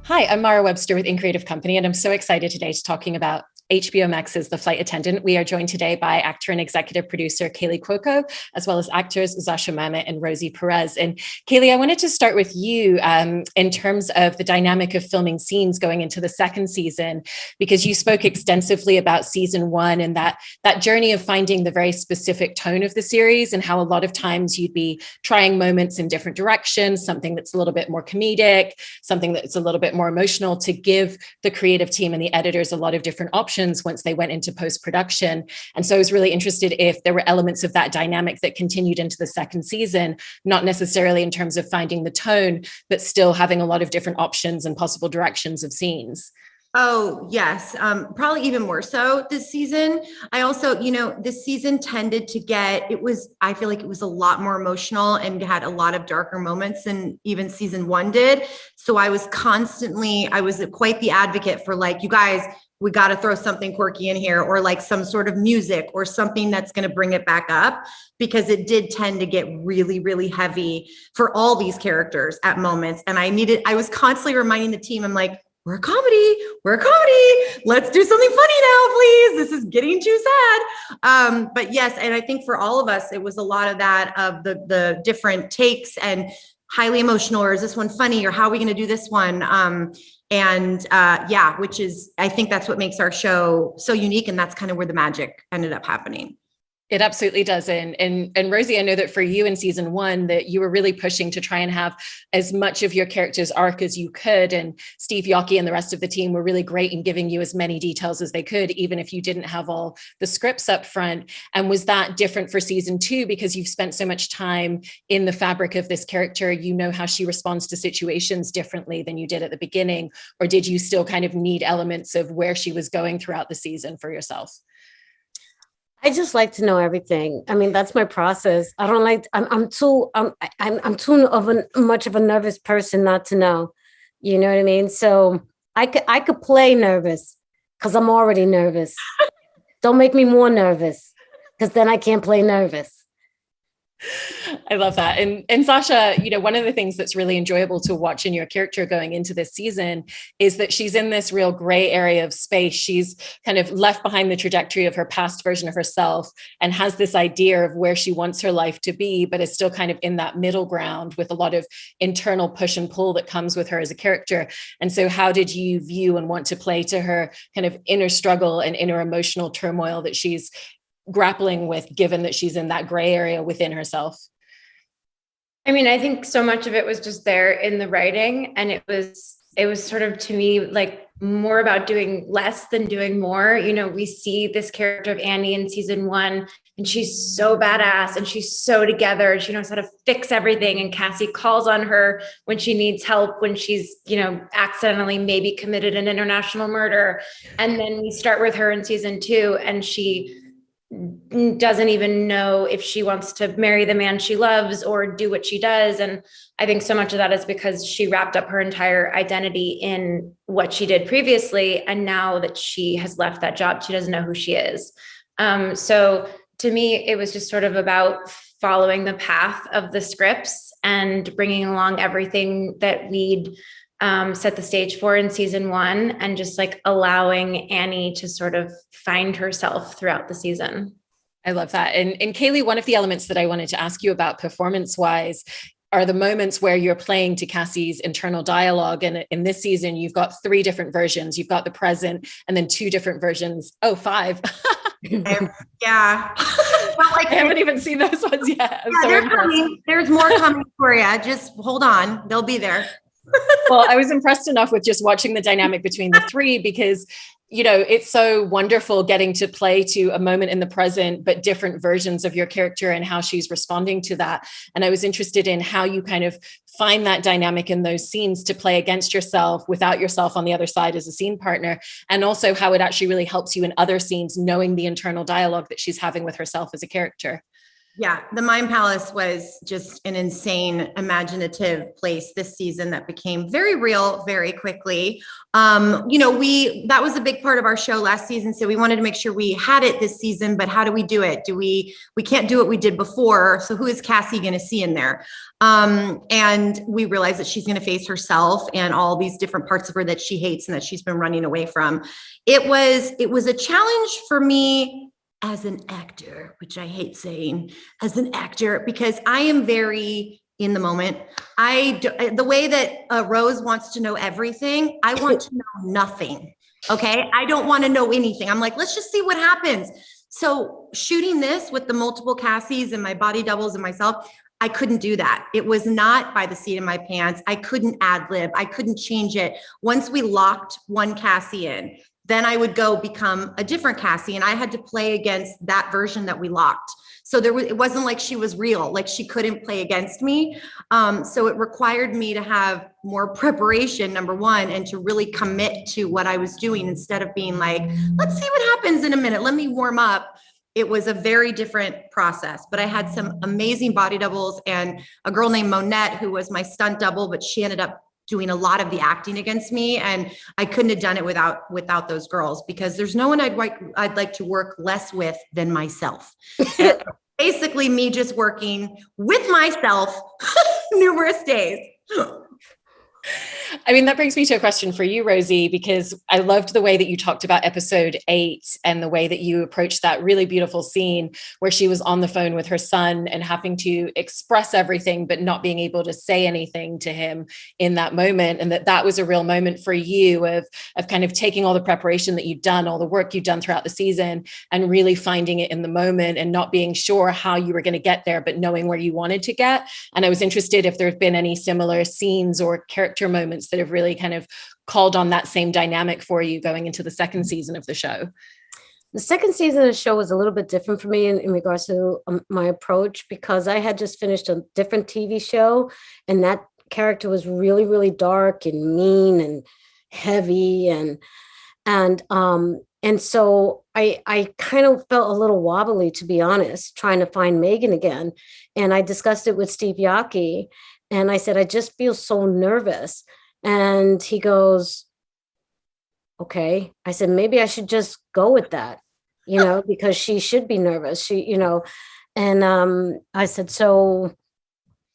Hi, I'm Mara Webster with In Creative Company, and I'm so excited today to talking about HBO Max's The Flight Attendant. We are joined today by actor and executive producer Kaley Cuoco, as well as actors Zosia Mamet and Rosie Perez. And Kaley, I wanted to start with you in terms of the dynamic of filming scenes going into the second season, because you spoke extensively about season one and that journey of finding the very specific tone of the series and how a lot of times you'd be trying moments in different directions, something that's a little bit more comedic, something that's a little bit more emotional, to give the creative team and the editors a lot of different options once they went into post-production. And so I was really interested if there were elements of that dynamic that continued into the second season, not necessarily in terms of finding the tone, but still having a lot of different options and possible directions of scenes. Oh, yes. Probably even more so this season. I also, this season tended to I feel like it was a lot more emotional and had a lot of darker moments than even season one did. So I was quite the advocate for, like, you guys, we got to throw something quirky in here, or like some sort of music or something that's going to bring it back up, because it did tend to get really, really heavy for all these characters at moments. And I was constantly reminding the team, I'm like, we're a comedy. Let's do something funny now, please. This is getting too sad. But yes, and I think for all of us, it was a lot of that, of the different takes and highly emotional, or is this one funny, or how are we going to do this one? Which is, I think that's what makes our show so unique. And that's kind of where the magic ended up happening. It absolutely does. And Rosie, I know that for you in season one, that you were really pushing to try and have as much of your character's arc as you could. And Steve Yockey and the rest of the team were really great in giving you as many details as they could, even if you didn't have all the scripts up front. And was that different for season two, because you've spent so much time in the fabric of this character? You know how she responds to situations differently than you did at the beginning, or did you still kind of need elements of where she was going throughout the season for yourself? I just like to know everything. I mean, that's my process. I don't like. I'm too. I'm too much of a nervous person not to know. You know what I mean? So I could play nervous because I'm already nervous. Don't make me more nervous, because then I can't play nervous. I love that. And Sasha, one of the things that's really enjoyable to watch in your character going into this season is that she's in this real gray area of space. She's kind of left behind the trajectory of her past version of herself and has this idea of where she wants her life to be, but is still kind of in that middle ground with a lot of internal push and pull that comes with her as a character. And so how did you view and want to play to her kind of inner struggle and inner emotional turmoil that she's grappling with, given that she's in that gray area within herself? I mean, I think so much of it was just there in the writing, and it was sort of, to me, like more about doing less than doing more. We see this character of Annie in season one, and she's so badass and she's so together, and she knows how to fix everything. And Cassie calls on her when she needs help, when she's, accidentally maybe committed an international murder. And then we start with her in season two, and she doesn't even know if she wants to marry the man she loves or do what she does. And I think so much of that is because she wrapped up her entire identity in what she did previously. And now that she has left that job, she doesn't know who she is. So to me, it was just sort of about following the path of the scripts and bringing along everything that we'd set the stage for in season one, and just like allowing Annie to sort of find herself throughout the season. I love that. And Kaley, one of the elements that I wanted to ask you about performance-wise are the moments where you're playing to Cassie's internal dialogue. And in this season, you've got 3 different versions. You've got the present and then 2 different versions. Oh, 5. Yeah. I haven't even seen those ones yet. They're coming. There's more coming for you. Just hold on. They'll be there. Well, I was impressed enough with just watching the dynamic between the 3, because it's so wonderful getting to play to a moment in the present, but different versions of your character and how she's responding to that. And I was interested in how you kind of find that dynamic in those scenes to play against yourself, without yourself on the other side as a scene partner, and also how it actually really helps you in other scenes, knowing the internal dialogue that she's having with herself as a character. Yeah, the Mind Palace was just an insane, imaginative place this season that became very real very quickly. That was a big part of our show last season, so we wanted to make sure we had it this season. But how do we do it? We can't do what we did before. So who is Cassie going to see in there? And we realize that she's going to face herself and all these different parts of her that she hates and that she's been running away from. It was a challenge for me as an actor, which I hate saying as an actor, because I am very in the moment. The way that Rose wants to know everything, I want to know nothing. Okay. I don't want to know anything. I'm like, let's just see what happens. So shooting this with the multiple Cassies and my body doubles and myself, I couldn't do that. It was not by the seat of my pants. I couldn't ad lib. I couldn't change it. Once we locked one Cassie in, then I would go become a different Cassie, and I had to play against that version that we locked. So it wasn't like she was real, like she couldn't play against me. So it required me to have more preparation, number one, and to really commit to what I was doing instead of being like, let's see what happens in a minute. Let me warm up. It was a very different process, but I had some amazing body doubles and a girl named Monette, who was my stunt double, but she ended up doing a lot of the acting against me. And I couldn't have done it without those girls, because there's no one I'd like to work less with than myself. And basically me just working with myself numerous days. I mean, that brings me to a question for you, Rosie, because I loved the way that you talked about episode 8 and the way that you approached that really beautiful scene where she was on the phone with her son and having to express everything, but not being able to say anything to him in that moment. And that was a real moment for you of kind of taking all the preparation that you've done, all the work you've done throughout the season, and really finding it in the moment and not being sure how you were going to get there, but knowing where you wanted to get. And I was interested if there have been any similar scenes or character moments that have really kind of called on that same dynamic for you going into the second season of the show. The second season of the show was a little bit different for me in regards to my approach, because I had just finished a different TV show, and that character was really, really dark and mean and heavy, and so I kind of felt a little wobbly, to be honest, trying to find Megan again. And I discussed it with Steve Yockey, and I said, I just feel so nervous. And he goes, okay. I said, maybe I should just go with that, because she should be nervous. And I said, so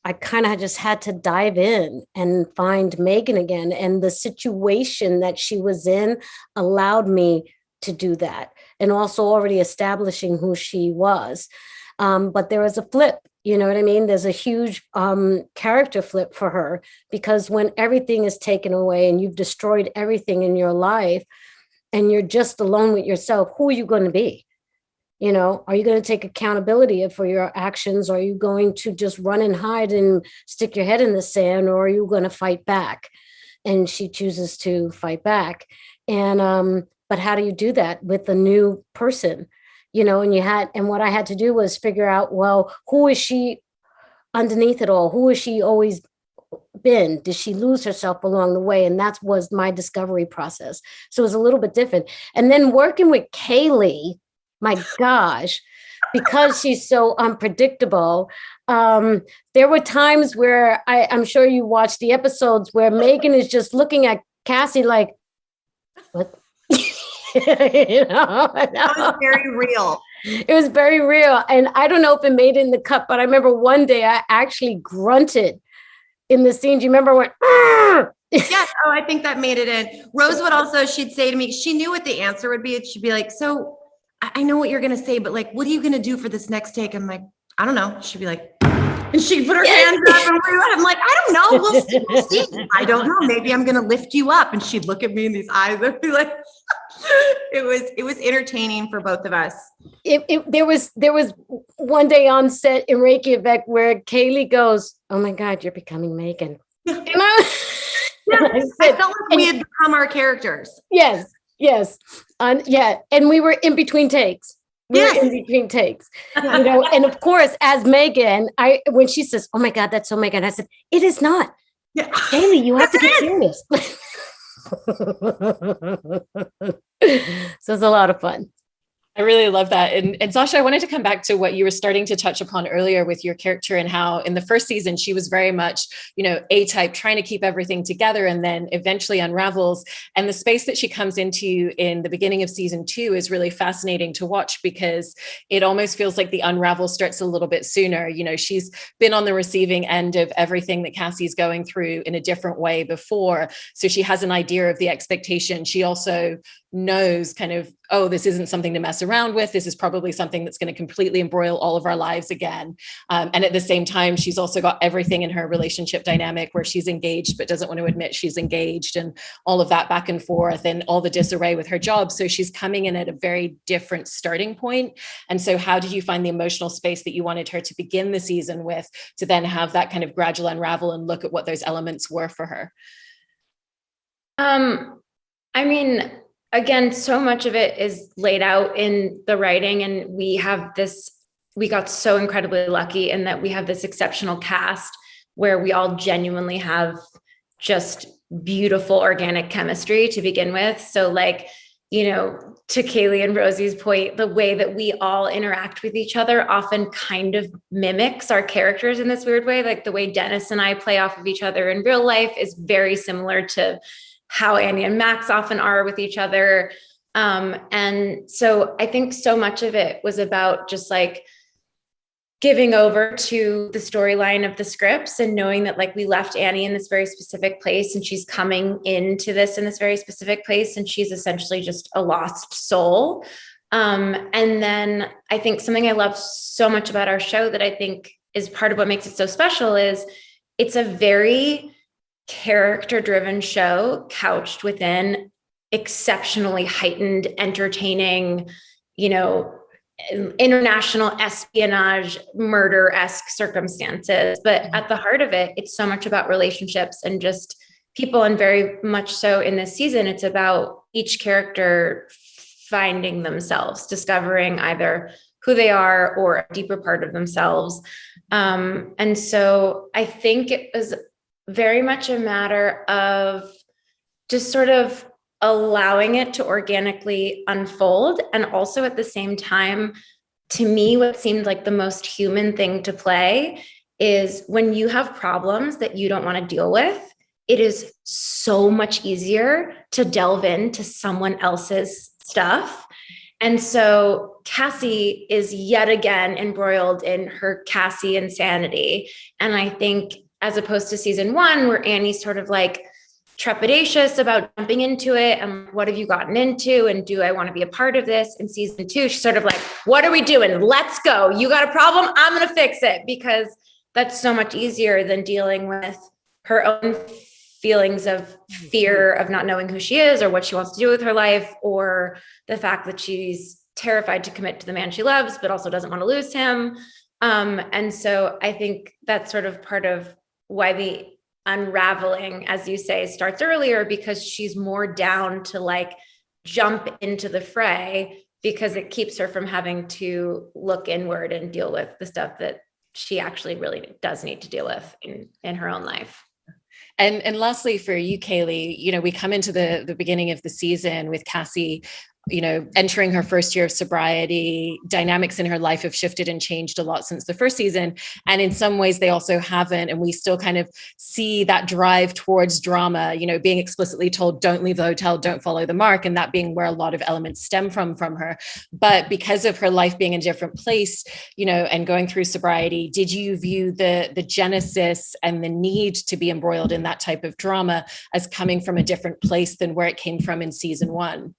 I kind of just had to dive in and find Megan again. And the situation that she was in allowed me to do that. And also already establishing who she was. But there was a flip. You know what I mean? There's a huge character flip for her, because when everything is taken away and you've destroyed everything in your life and you're just alone with yourself, who are you going to be? Are you going to take accountability for your actions? Are you going to just run and hide and stick your head in the sand, or are you going to fight back? And she chooses to fight back. And but how do you do that with a new person? And what I had to do was figure out, well, who is she underneath it all? Who has she always been? Did she lose herself along the way? And that was my discovery process. So it was a little bit different. And then working with Kaley, my gosh, because she's so unpredictable. There were times where I'm sure you watched the episodes where Megan is just looking at Cassie like, what? That was very real. It was very real. And I don't know if it made it in the cut, but I remember one day I actually grunted in the scene. Do you remember when? Yes. Oh, I think that made it in. Rose would also, she'd say to me, she knew what the answer would be. She'd be like, so I know what you're going to say, but like, what are you going to do for this next take? I'm like, I don't know. She'd be like, and she'd put her hands up and I'm like, I don't know. We'll see. I don't know. Maybe I'm going to lift you up. And she'd look at me in these eyes and be like, it was entertaining for both of us. There was one day on set in Reykjavik where Kaley goes, oh my God, you're becoming Megan. And I felt like we had become our characters. Yes. And we were in between takes. And of course, as Megan, when she says, oh my God, that's so Megan, I said, it is not. Yeah. Kaley, you have to get serious. So it's a lot of fun. I really love that. And Zosia, I wanted to come back to what you were starting to touch upon earlier with your character and how in the first season, she was very much, A-type, trying to keep everything together and then eventually unravels. And the space that she comes into in the beginning of season 2 is really fascinating to watch because it almost feels like the unravel starts a little bit sooner. She's been on the receiving end of everything that Cassie's going through in a different way before. So she has an idea of the expectation. She also knows kind of, oh, this isn't something to mess around with. This is probably something that's going to completely embroil all of our lives again. And at the same time, she's also got everything in her relationship dynamic where she's engaged, but doesn't want to admit she's engaged and all of that back and forth and all the disarray with her job. So she's coming in at a very different starting point. And so how did you find the emotional space that you wanted her to begin the season with to then have that kind of gradual unravel and look at what those elements were for her? I mean, again, so much of it is laid out in the writing, and we got so incredibly lucky in that we have this exceptional cast where we all genuinely have just beautiful organic chemistry to begin with. So to Kaley and Rosie's point, the way that we all interact with each other often kind of mimics our characters in this weird way. Like the way Dennis and I play off of each other in real life is very similar to how Annie and Max often are with each other. And so I think so much of it was about just giving over to the storyline of the scripts and knowing that we left Annie in this very specific place and she's coming into this in this very specific place. And she's essentially just a lost soul. And then I think something I love so much about our show that I think is part of what makes it so special is it's a very character-driven show couched within exceptionally heightened, entertaining, international espionage, murder-esque circumstances. But at the heart of it, it's so much about relationships and just people. And very much so in this season, it's about each character finding themselves, discovering either who they are or a deeper part of themselves. And so I think it was very much a matter of just sort of allowing it to organically unfold. And also at the same time, to me, what seemed like the most human thing to play is when you have problems that you don't want to deal with, it is so much easier to delve into someone else's stuff. And so Cassie is yet again embroiled in her Cassie insanity. And I think as opposed to season 1, where Annie's sort of trepidatious about jumping into it. And what have you gotten into? And do I want to be a part of this? In season 2, she's sort of what are we doing? Let's go. You got a problem? I'm going to fix it, because that's so much easier than dealing with her own feelings of fear of not knowing who she is or what she wants to do with her life, or the fact that she's terrified to commit to the man she loves, but also doesn't want to lose him. And so I think that's sort of part of why the unraveling, as you say, starts earlier, because she's more down to jump into the fray, because it keeps her from having to look inward and deal with the stuff that she actually really does need to deal with in her own life. And lastly, for you, Kaley, we come into the beginning of the season with Cassie, entering her first year of sobriety. Dynamics in her life have shifted and changed a lot since the first season. And in some ways they also haven't. And we still kind of see that drive towards drama, being explicitly told, don't leave the hotel, don't follow the mark. And that being where a lot of elements stem from her. But because of her life being in a different place, and going through sobriety, did you view the genesis and the need to be embroiled in that type of drama as coming from a different place than where it came from in season 1?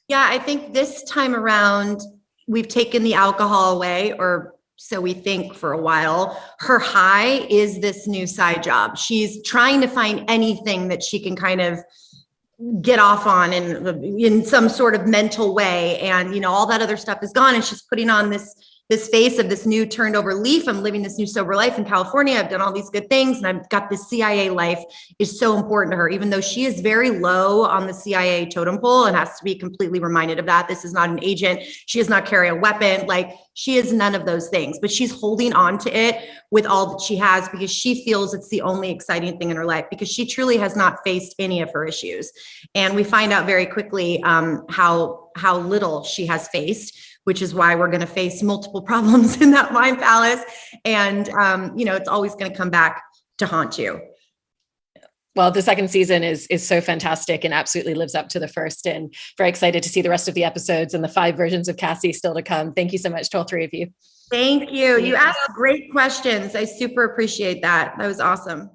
Yeah, I think this time around, we've taken the alcohol away, or so we think for a while. Her high is this new side job. She's trying to find anything that she can kind of get off on in some sort of mental way. And, all that other stuff is gone. And she's putting on this this face of this new turned over leaf. I'm living this new sober life in California. I've done all these good things and I've got this CIA life is so important to her, even though she is very low on the CIA totem pole and has to be completely reminded of that. This is not an agent. She does not carry a weapon. Like, she is none of those things, but she's holding on to it with all that she has because she feels it's the only exciting thing in her life, because she truly has not faced any of her issues. And we find out very quickly how little she has faced, which is why we're going to face multiple problems in that wine palace. And, it's always going to come back to haunt you. Well, the second season is so fantastic and absolutely lives up to the first, and very excited to see the rest of the episodes and the 5 versions of Cassie still to come. Thank you so much to all 3 of you. Thank you. You asked great questions. I super appreciate that. That was awesome.